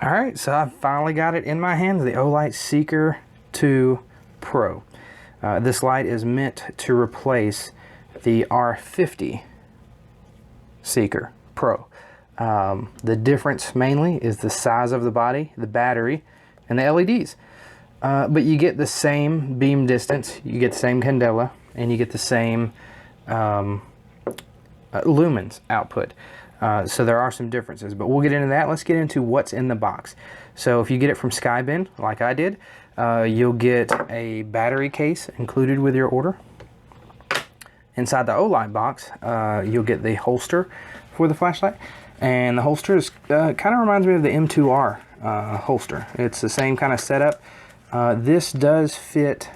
All right, so I finally got it in my hands, the OLIGHT Seeker 2 Pro. This light is meant to replace the R50 Seeker Pro. The difference mainly is the size of the body, the battery, and the LEDs. But you get the same beam distance, you get the same candela, and you get the same lumens output. So there are some differences, but we'll get into that. Let's get into what's in the box. So if you get it from Skybin, like I did, you'll get a battery case included with your order. Inside the OLIGHT box, you'll get the holster for the flashlight, and the holster is kind of reminds me of the M2R holster. It's the same kind of setup. This does fit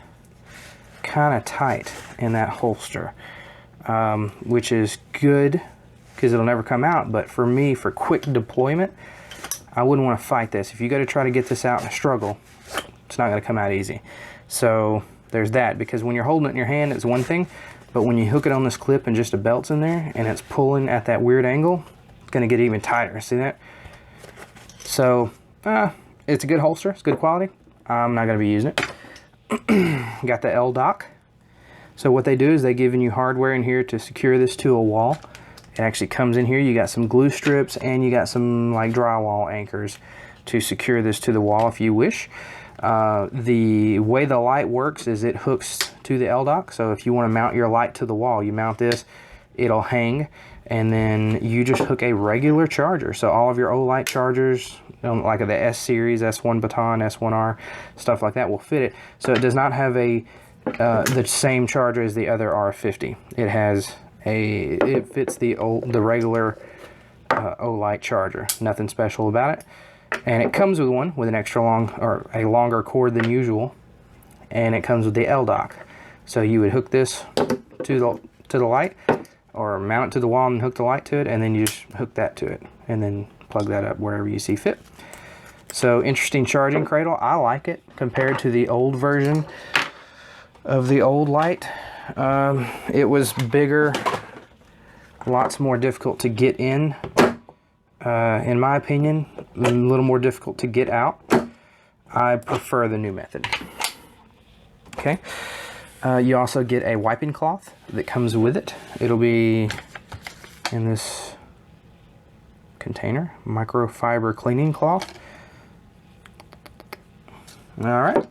kind of tight in that holster, which is good because it'll never come out. But for me, for quick deployment, I wouldn't want to fight this. If you go to try to get this out in a struggle, it's not going to come out easy. So there's that, because when you're holding it in your hand, it's one thing, but when you hook it on this clip and just a belt's in there and it's pulling at that weird angle, it's going to get even tighter. See that? So it's a good holster. It's good quality. I'm not going to be using it. Got the L dock. So what they do is they giving you hardware in here to secure this to a wall. It actually comes in here. You got some glue strips and you got some like drywall anchors to secure this to the wall if you wish. The way the light works is it hooks to the L dock. So if you want to mount your light to the wall, you mount this, it'll hang, and then you just hook a regular charger. So all of your OLIGHT chargers, like the S series, S1 Baton, S1R, stuff like that will fit it. So it does not have the same charger as the other R50. It fits the regular OLIGHT charger. Nothing special about it. And it comes with one with an extra long, or a longer cord than usual. And it comes with the L dock. So you would hook this to the light, or mount it to the wall and hook the light to it, and then you just hook that to it, and then plug that up wherever you see fit. So interesting charging cradle. I like it compared to the old version of the old light. It was bigger, lots more difficult to get in my opinion, a little more difficult to get out. I prefer the new method. Okay, you also get a wiping cloth that comes with it. It'll be in this container, microfiber cleaning cloth. Alright,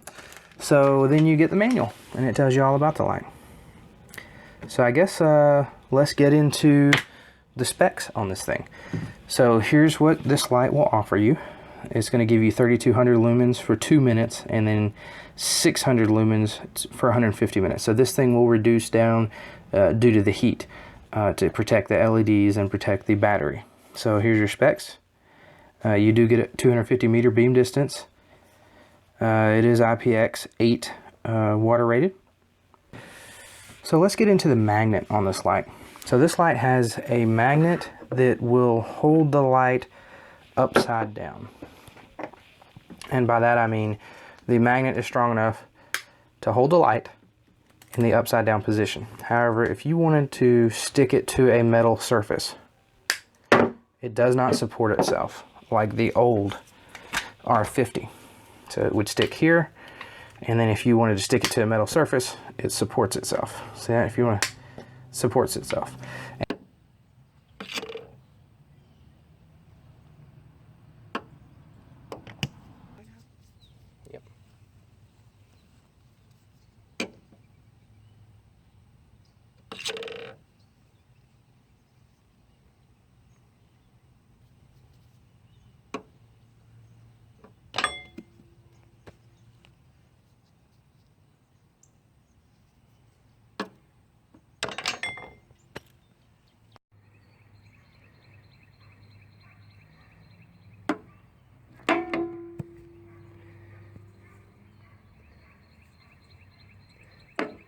so then you get the manual, and it tells you all about the light. So I guess let's get into the specs on this thing. So here's what this light will offer you. It's going to give you 3200 lumens for 2 minutes, and then 600 lumens for 150 minutes. So this thing will reduce down due to the heat to protect the LEDs and protect the battery. So here's your specs. You do get a 250 meter beam distance. It is IPX8 water rated. So let's get into the magnet on this light. So this light has a magnet that will hold the light upside down. And by that I mean the magnet is strong enough to hold the light in the upside down position. However, if you wanted to stick it to a metal surface, it does not support itself like the old R50. So it would stick here, and then if you wanted to stick it to a metal surface, it supports itself. See that? If you want to, it supports itself. Yep.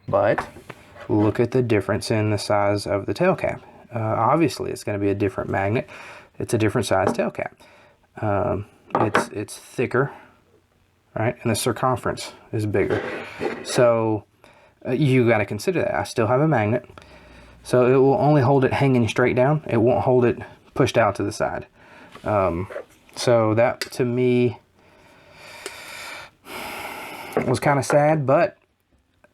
But look at the difference in the size of the tail cap. Obviously, it's going to be a different magnet. It's a different size tail cap. It's thicker, right? And the circumference is bigger. So you got to consider that. I still have a magnet, so it will only hold it hanging straight down. It won't hold it pushed out to the side. So that to me was kind of sad, but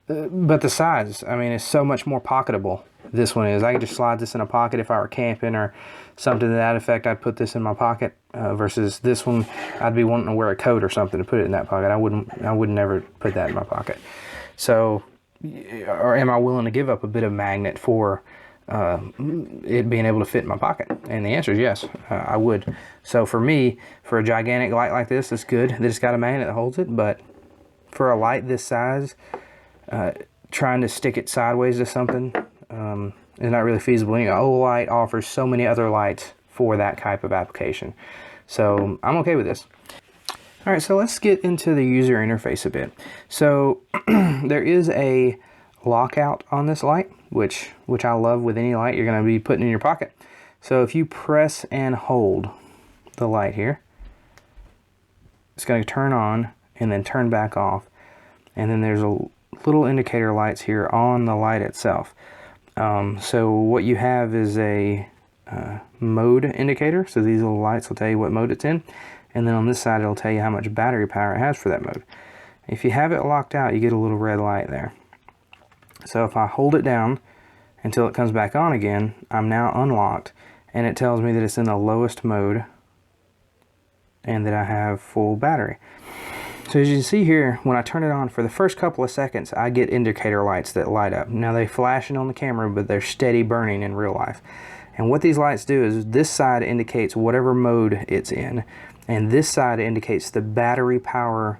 the size, I mean, it's so much more pocketable. This one is. I could just slide this in a pocket if I were camping or something to that effect. I'd put this in my pocket versus this one. I'd be wanting to wear a coat or something to put it in that pocket. I would never put that in my pocket. So, or am I willing to give up a bit of magnet for it being able to fit in my pocket? And the answer is yes, I would. So for me, for a gigantic light like this, it's good that it's got a magnet that holds it. But for a light this size, trying to stick it sideways to something is not really feasible. You know, OLIGHT offers so many other lights for that type of application. So I'm okay with this. All right, so let's get into the user interface a bit. So there is a lockout on this light, which I love with any light you're going to be putting in your pocket. So if you press and hold the light here, it's going to turn on and then turn back off. And then there's a little indicator lights here on the light itself. So what you have is a mode indicator. So these little lights will tell you what mode it's in. And then on this side, it'll tell you how much battery power it has for that mode. If you have it locked out, you get a little red light there. So if I hold it down until it comes back on again, I'm now unlocked. And it tells me that it's in the lowest mode and that I have full battery. So as you can see here, when I turn it on for the first couple of seconds, I get indicator lights that light up. Now they flashing on the camera, but they're steady burning in real life. And what these lights do is this side indicates whatever mode it's in, and this side indicates the battery power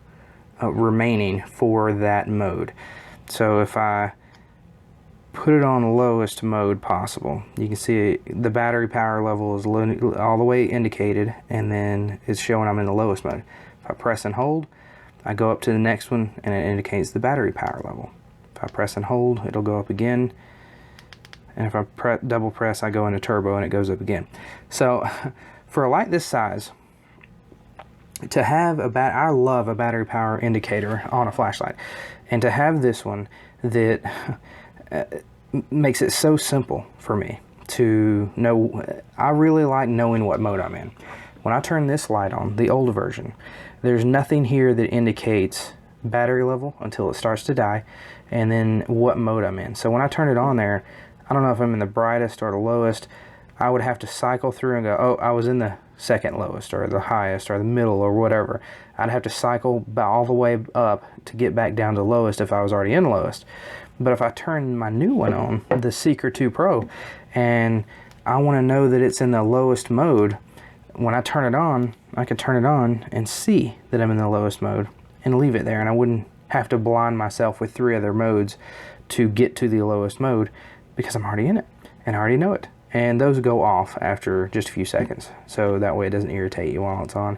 remaining for that mode. So if I put it on lowest mode possible, you can see the battery power level is all the way indicated, and then it's showing I'm in the lowest mode. If I press and hold, I go up to the next one and it indicates the battery power level. If I press and hold, it'll go up again. And if I double press, I go into turbo and it goes up again. So for a light this size, to have I love a battery power indicator on a flashlight. And to have this one that makes it so simple for me to know. I really like knowing what mode I'm in. When I turn this light on, the older version, there's nothing here that indicates battery level until it starts to die, and then what mode I'm in. So when I turn it on there, I don't know if I'm in the brightest or the lowest. I would have to cycle through and go, oh, I was in the second lowest or the highest or the middle or whatever. I'd have to cycle all the way up to get back down to lowest if I was already in lowest. But if I turn my new one on, the Seeker 2 Pro, and I want to know that it's in the lowest mode, when I turn it on, I can turn it on and see that I'm in the lowest mode and leave it there, and I wouldn't have to blind myself with 3 other modes to get to the lowest mode because I'm already in it and I already know it. And those go off after just a few seconds, so that way it doesn't irritate you while it's on.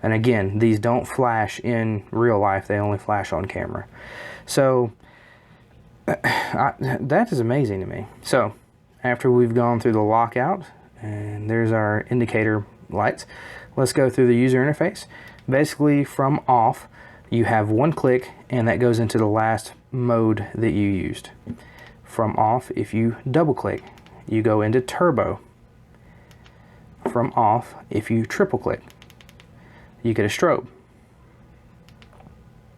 And again, these don't flash in real life, they only flash on camera. So that is amazing to me. So after we've gone through the lockout, and there's our indicator lights, let's go through the user interface. Basically, from off, you have one click and that goes into the last mode that you used. From off, if you double click, you go into turbo. From off, if you triple click, you get a strobe.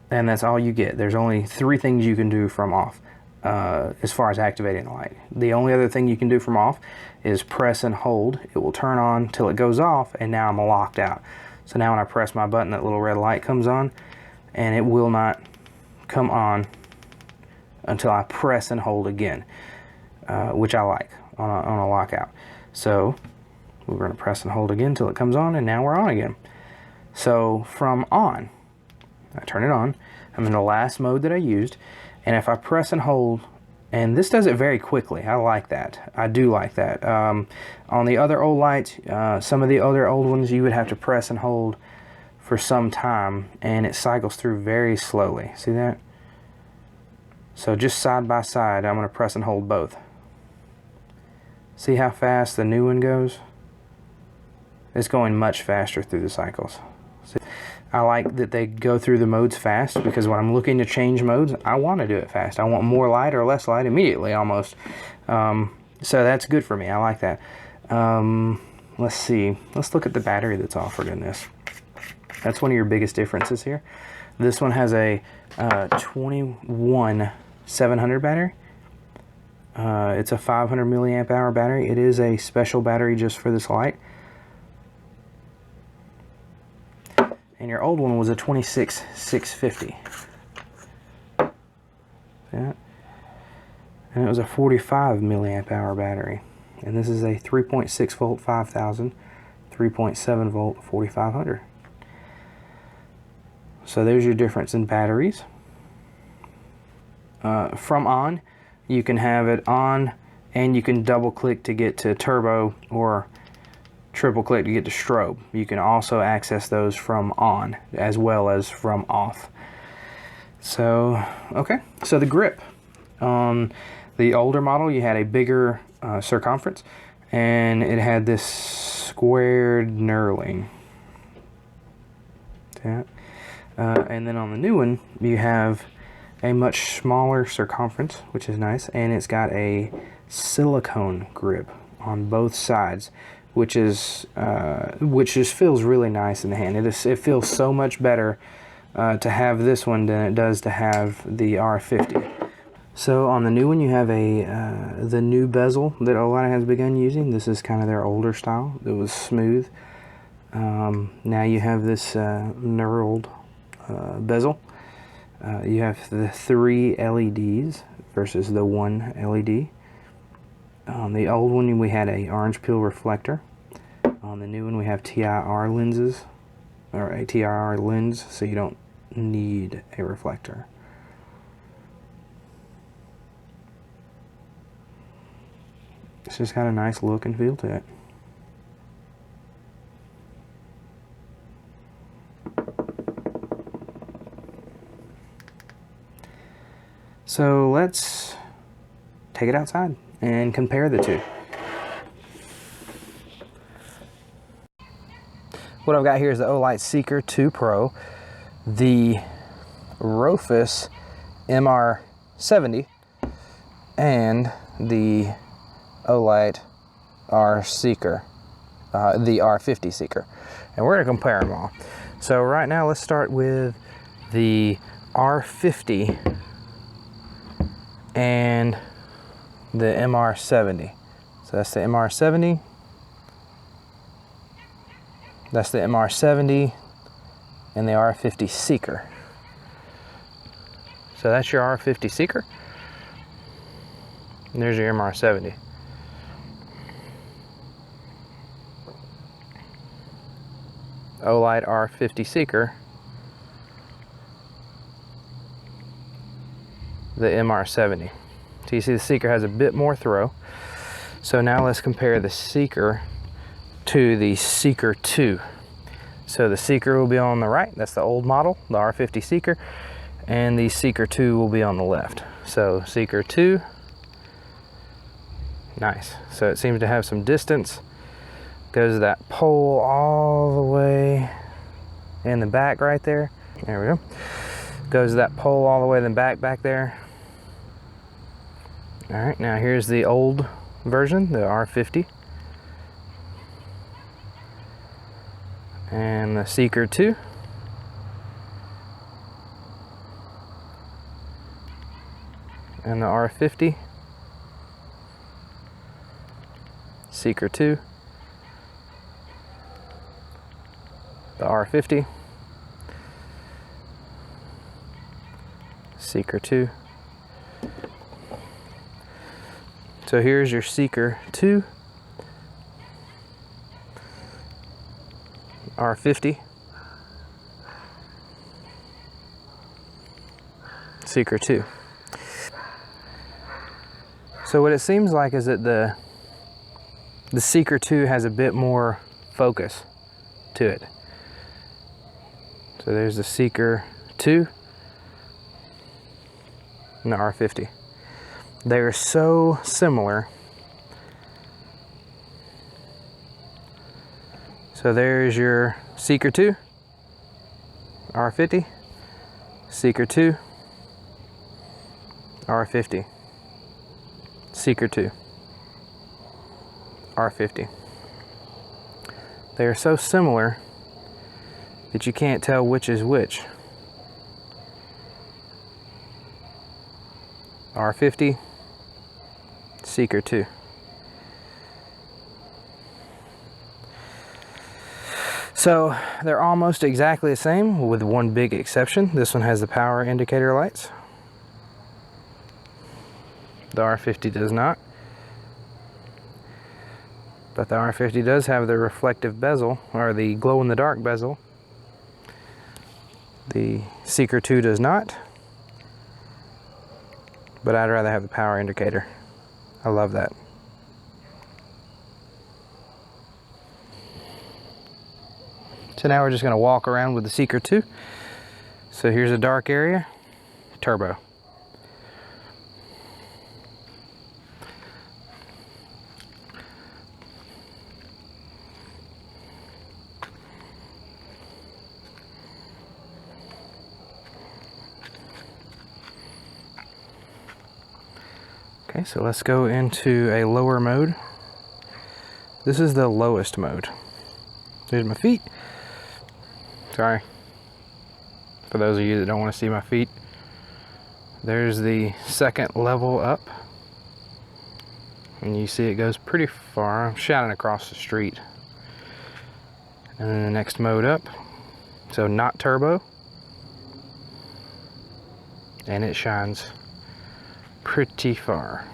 And that's all you get. There's only 3 things you can do from off as far as activating the light. The only other thing you can do from off is press and hold. It will turn on till it goes off, and now I'm locked out. So now when I press my button, that little red light comes on, and it will not come on until I press and hold again, which I like on a lockout. So we're going to press and hold again until it comes on, and now we're on again. So from on, I turn it on, I'm in the last mode that I used, and if I press and hold, and this does it very quickly, I like that. I do like that. On the other old lights, some of the other old ones, you would have to press and hold for some time, and it cycles through very slowly. See that? So just side by side, I'm going to press and hold both. See how fast the new one goes? It's going much faster through the cycles. See? I like that they go through the modes fast, because when I'm looking to change modes, I want to do it fast. I want more light or less light immediately, almost. So that's good for me. I like that. let's see. Let's look at the battery that's offered in this. That's one of your biggest differences here. This one has a 21700 battery. It's a 500 milliamp hour battery. It is a special battery just for this light. And your old one was a 26650. Yeah. And it was a 45 milliamp hour battery. And this is a 3.6 volt 5000, 3.7 volt 4500. So there's your difference in batteries. From on, you can have it on, and you can double click to get to turbo or triple click to get to strobe. You can also access those from on as well as from off. So, okay, so the grip. On the older model, you had a bigger circumference, and it had this squared knurling. Yeah. And then on the new one, you have a much smaller circumference, which is nice, and it's got a silicone grip on both sides, which just feels really nice in the hand. It feels so much better to have this one than it does to have the R50. So on the new one, you have the new bezel that OLIGHT has begun using. This is kind of their older style. It was smooth. Now you have this knurled bezel. You have the 3 LEDs versus the 1 LED. On the old one, we had a orange peel reflector. On the new one, we have TIR lenses, or a TIR lens, so you don't need a reflector. It's just got a nice look and feel to it. So let's take it outside and compare the two. What I've got here is the OLIGHT Seeker 2 Pro, the Rofus MR70, and the OLIGHT R Seeker, the R50 Seeker. And we're going to compare them all. So right now, let's start with the R50 and the MR70. So that's the MR70. That's the MR70 and the R50 Seeker. So that's your R50 Seeker. And there's your MR70. OLIGHT R50 Seeker. The MR70. So you see the Seeker has a bit more throw. So now let's compare the Seeker to the Seeker 2. So the Seeker will be on the right, that's the old model, the R50 Seeker, and the Seeker 2 will be on the left. So Seeker 2, nice. So it seems to have some distance. Goes to that pole all the way in the back right there. There we go. Goes to that pole all the way in the back there. All right, now here's the old version, the R50. And the Seeker 2. And the R50. Seeker 2. The R50. Seeker 2. So here's your Seeker 2. R50. Seeker 2. So what it seems like is that the Seeker 2 has a bit more focus to it. So there's the Seeker 2 and the R50. They are so similar. So there's your Seeker 2, R50, Seeker 2, R50, Seeker 2, R50. They are so similar that you can't tell which is which. R50 Seeker 2. So they're almost exactly the same with one big exception. This one has the power indicator lights. The R50 does not. But the R50 does have the reflective bezel, or the glow-in-the-dark bezel. The Seeker 2 does not. But I'd rather have the power indicator. I love that. So now we're just going to walk around with the Seeker 2. So here's a dark area, turbo. Okay, so let's go into a lower mode. This is the lowest mode. There's my feet. Sorry, for those of you that don't want to see my feet. There's the second level up. And you see it goes pretty far. I'm shouting across the street. And then the next mode up. So not turbo. And it shines pretty far.